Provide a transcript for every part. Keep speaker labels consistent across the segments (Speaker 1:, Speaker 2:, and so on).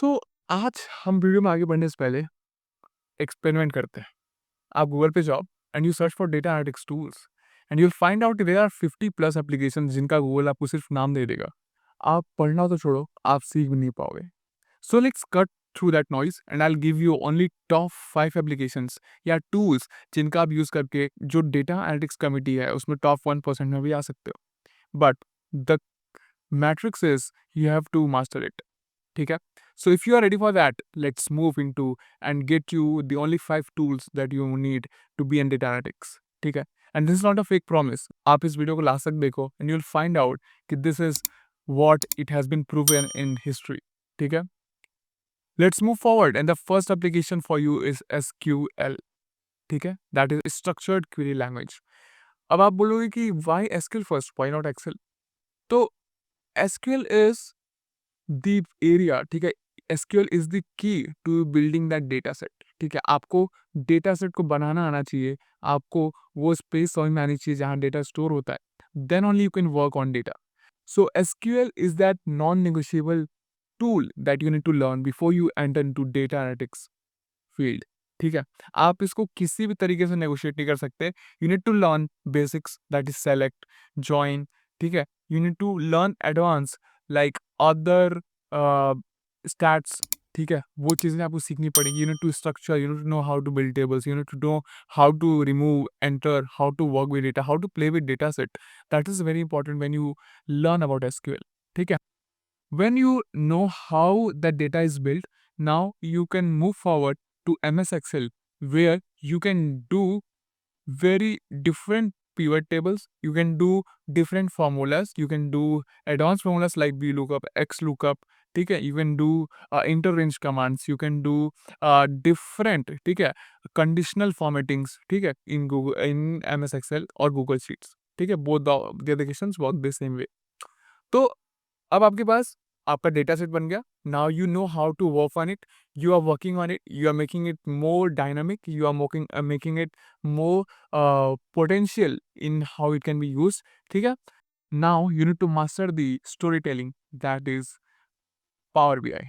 Speaker 1: सो आज हम वीडियो में आगे बढ़ने से पहले एक्सपेरिमेंट करते हैं। आप गूगल पे जाओ and you search for data analytics tools and you will find out there are 50 plus application जिनका गूगल आपको सिर्फ नाम दे देगा। आप पढ़ना तो छोड़ो, आप सीख भी नहीं पाओगे। So let's cut through that noise and I will give you only top 5 applications या टूल्स जिनका आप यूज करके जो डेटा एनालिटिक्स कमिटी है उसमें टॉप 1% में भी आ सकते हो। But the matrix is you have to master it. ठीक है, so if you are ready for that let's move into and get you the only 5 tools that you need to be in data analytics. ठीक है, and this is not a fake promise. आप इस video को last तक देखो and you will find out कि this is what it has been proven in history. ठीक है, let's move forward and the first application for you is SQL. ठीक है, that is structured query language. अब आप बोलोगे कि why SQL first, why not Excel? तो SQL is the area. ठीक है, SQL is the key to building that data set. ठीक है, आपको डेटा सेट को बनाना आना चाहिए, आपको वो स्पेस समझ में आनी चाहिए जहाँ डेटा स्टोर होता है, then only you can work on data. So SQL is that non negotiable tool that you need to learn before you enter into data analytics field. ठीक है, आप इसको किसी भी तरीके से नेगोशिएट नहीं कर सकते। You need to learn basics that is select, join. ठीक है, you need to learn advance like other stats. ठीक है, वो चीज़ें आपको सीखनी पड़ेगी। You need to structure, you need to know how to build tables, you need to know how to remove, enter, how to work with data, how to play with data set. That is very important when you learn about SQL. ठीक है, when you know how the data is built, now you can move forward to MS Excel, where you can do very different pivot tables, you can do different formulas, you can do advanced formulas like VLOOKUP, XLOOKUP. ठीक है, you can do interrange commands, you can do different, ठीक है, conditional formattings, ठीक है, in Google, in MS Excel और Google Sheets। ठीक है, both the applications work the same way। तो अब आपके पास आपका डेटा सेट बन गया। Now you know how to work on it, you are working on it, you are making it more dynamic, you are making it more potential in how it can be use. ठीक है, now you need to master the story telling, that is power B I.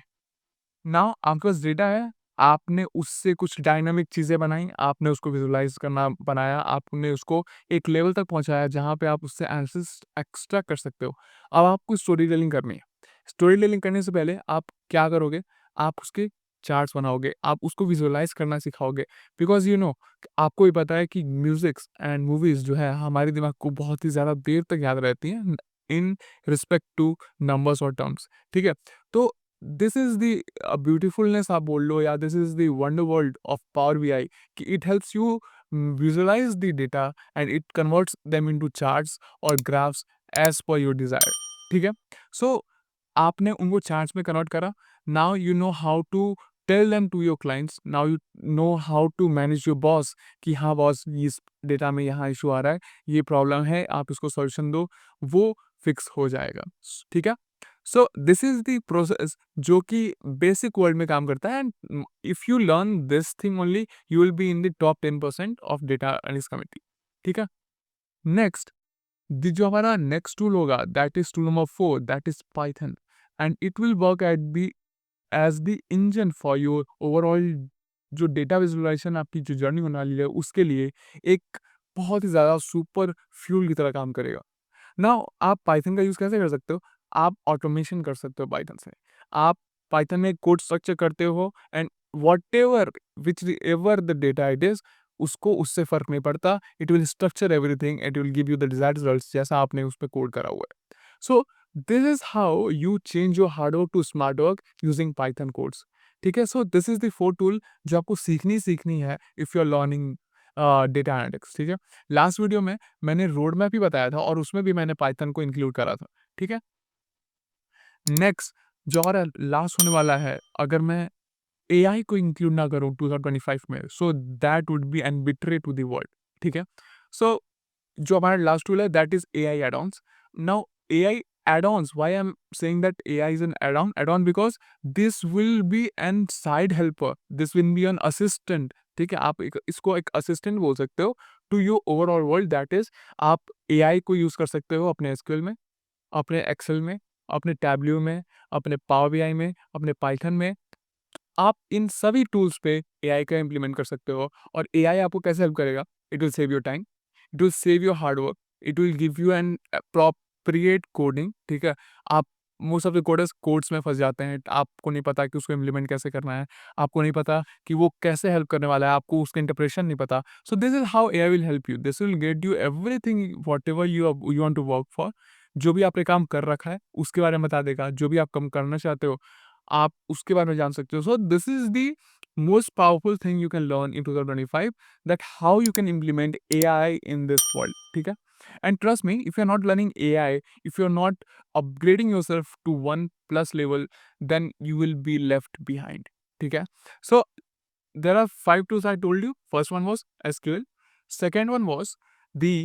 Speaker 1: Now आपके पास data है, आपने उससे कुछ dynamic चीज़ें बनाई, आपने उसको विजुअलाइज़ करना बनाया, आपने उसको एक लेवल तक पहुँचाया जहाँ पे आप उससे एनालिसिस एक्स्ट्रा कर सकते हो। अब आपको स्टोरी टेलिंग करनी है। स्टोरी टेलिंग करने से पहले आप क्या करोगे? आप उसके चार्ट्स बनाओगे, आप उसको विजुअलाइज़ करना सिखाओगे। बिकॉज़ यू नो आपको भी पता है कि म्यूज़िक्स एंड मूवीज़ जो है हमारे दिमाग को बहुत ही ज़्यादा देर तक याद रहती हैं इन रिस्पेक्ट टू नंबर्स और टर्म्स। ठीक है? तो दिस इज द ब्यूटीफुलनेस आप बोल लो, या this is the wonder world of power BI कि it helps you visualise the data and it converts them into charts और graphs as per your desire. ठीक है, सो आपने उनको चार्ट्स में कन्वर्ट करा। Now you know how to tell them to your clients, now you know how to manage your boss कि हाँ boss, इस डेटा में यहाँ इशू आ रहा है, ये प्रॉब्लम है, आप इसको सॉल्यूशन दो, वो फिक्स हो जाएगा। ठीक है, so this is the process जो कि बेसिक वर्ल्ड में काम करता है। And if you learn this thing only you will be in the top 10% of data analysis committee. ठीक है, नेक्स्ट जो हमारा नेक्स्ट टूल होगा that is tool number 4, that is Python. And it will work at the edge the engine for your overall जो data visualisation आपकी जो journey होने वाली है उसके लिए एक बहुत ही ज़्यादा सुपर फ्यूल की तरह काम करेगा। नाउ आप पाइथन का यूज़ कैसे कर सकते हो? आप ऑटोमेशन कर सकते हो पाइथन से। आप पाइथन में कोड स्ट्रक्चर करते हो and whatever whichever the data it is, उसको उससे फ़र्क नहीं पड़ता। It will structure everything, it will give you the desired results जैसा आपने उस पे कोड करा हुआ है। So this is how you change your hard work to smart work using Python codes. ठीक है, so this is the 4 tool जो आपको सीखनी है if you are learning data analytics. ठीक है, लास्ट वीडियो में मैंने रोड मैप ही बताया था और उसमें भी मैंने पाइथन को इंक्लूड करा था। ठीक है, नेक्स्ट जो हमारा लास्ट होने वाला है, अगर मैं एआई को इंक्लूड ना करूँ 2025 में, so that would be an betray to the world. ठीक है, सो जो हमारा लास्ट टूल है that is AI add-ons. Now AI add-ons, why I'm saying that AI is an add-on because this will be an side helper, this will be an assistant। ठीक है, आप इसको एक असिस्टेंट बोल सकते हो to your overall world. That is आप AI को यूज कर सकते हो अपने एसक्यूएल में, अपने एक्सेल में, अपने टैब्ल्यू में, अपने पावर बीआई में, अपने पाइथन में, आप इन सभी टूल्स पे एआई का इम्प्लीमेंट कर सकते हो और एआई आपको कैसे हेल्प करेगा? It will save your time, it will save your hard work, it will give you an appropriate coding, ठीक है? आप most of the coders codes में फँस जाते हैं, आपको नहीं पता कि उसको इम्प्लीमेंट कैसे करना है, आपको नहीं पता कि वो कैसे हेल्प करने वाला है, आपको उसका इंटरप्रिटेशन नहीं पता। So this is how AI will help you, this will get you everything whatever you want to work for. जो भी आपने काम कर रखा है, उसके बारे में बता देगा, जो भी आप काम करना चाहते हो, आप उसके बारे में जान सकते हो। सो this is the most powerful thing you can learn in 2025, that how you can implement AI in this world, ठीक है? And trust me, if you're not learning AI, if you're not upgrading yourself to one plus level, then you will be left behind, ठीक है? So there are 5 tools I told you. First one was SQL, second one was the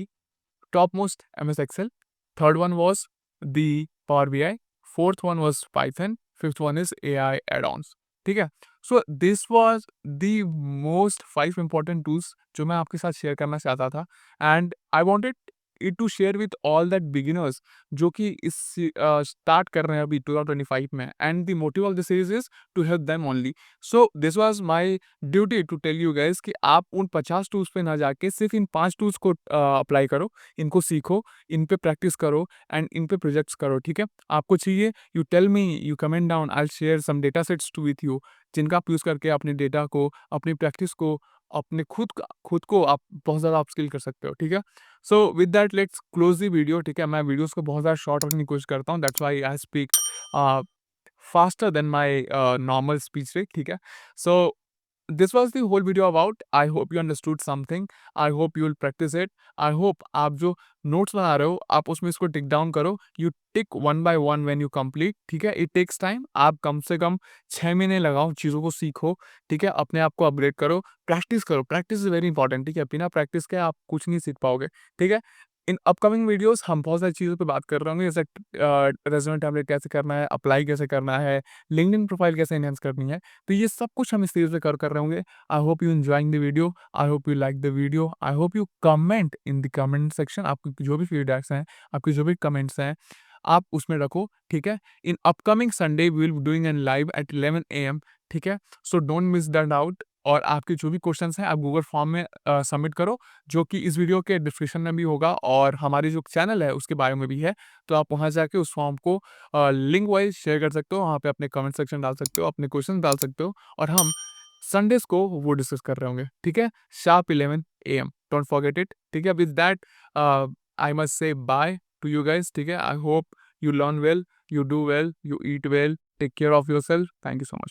Speaker 1: topmost MS Excel, third one was the Power BI, fourth one was Python, fifth one is AI add-ons, ठीक है? So this was the most 5 important tools जो मैं आपके साथ share करना चाहता था, and I wanted it to share with all that beginners जो कि इस स्टार्ट कर रहे हैं अभी 2025 में, and the motive of this series is to help them only. So this was my duty to tell you guys कि आप उन 50 टूल्स पे ना जाके सिर्फ इन 5 टूल्स को अप्लाई करो, इनको सीखो, इन पे प्रैक्टिस करो एंड इन पे प्रोजेक्ट्स करो, ठीक है? आपको चाहिए, you tell me, you comment down, I will share some data sets too with you, जिनका आप यूज़ करके अपने डेटा को, अपनी प्रैक्टिस को, अपने खुद को आप बहुत ज़्यादा अपस्किल कर सकते हो, ठीक है? So with that let's close the video, ठीक है? मैं वीडियोज़ को बहुत ज़्यादा शॉर्ट रखने की कोशिश करता हूँ, that's why I speak a, faster than my normal speech rate, ठीक है? सो this was the whole video about. I hope you understood something. I hope you will practice it. I hope आप जो notes बना रहे हो आप उसमें इसको टिक डाउन करो, you tick one by one when you complete, ठीक है? इट टेक्स टाइम, आप कम से कम 6 महीने लगाओ, चीज़ों को सीखो, ठीक है? अपने आप को अपग्रेड करो, प्रैक्टिस इज वेरी इंपॉर्टेंट, ठीक है? बिना प्रैक्टिस के आप कुछ नहीं सीख पाओगे, ठीक है? इन अपकमिंग वीडियोस हम बहुत सारी चीज़ों पे बात कर रहे होंगे, जैसे रेज्यूमे टेम्पलेट कैसे करना है, अप्लाई कैसे करना है, लिंक्डइन प्रोफाइल कैसे एनहांस करनी है, तो ये सब कुछ हम इस सीरीज में कर रहे होंगे। I hope you enjoying the video, I hope you like the video, I hope you comment in the comment section, आपकी जो भी फीडबैक्स हैं, आपके जो भी कमेंट्स हैं, आप उसमें रखो, ठीक है? In upcoming Sunday we will be doing an live at 11 AM, ठीक है? So don't miss that out, और आपके जो भी क्वेश्चंस हैं आप गूगल फॉर्म में सबमिट करो, जो कि इस वीडियो के डिस्क्रिप्शन में भी होगा और हमारी जो चैनल है उसके बारे में भी है, तो आप वहाँ जाके उस फॉर्म को लिंक वाइज शेयर कर सकते हो, वहाँ पे अपने कमेंट सेक्शन डाल सकते हो, अपने क्वेश्चन डाल सकते हो, और हम संडेज़ को वो डिस्कस कर रहे होंगे, ठीक है? Sharp 11 AM, don't forget it, ठीक है? With that I must say by two you guys, ठीक है? I hope you learn well, you do well, you eat well, take care of yourself. Thank you so much.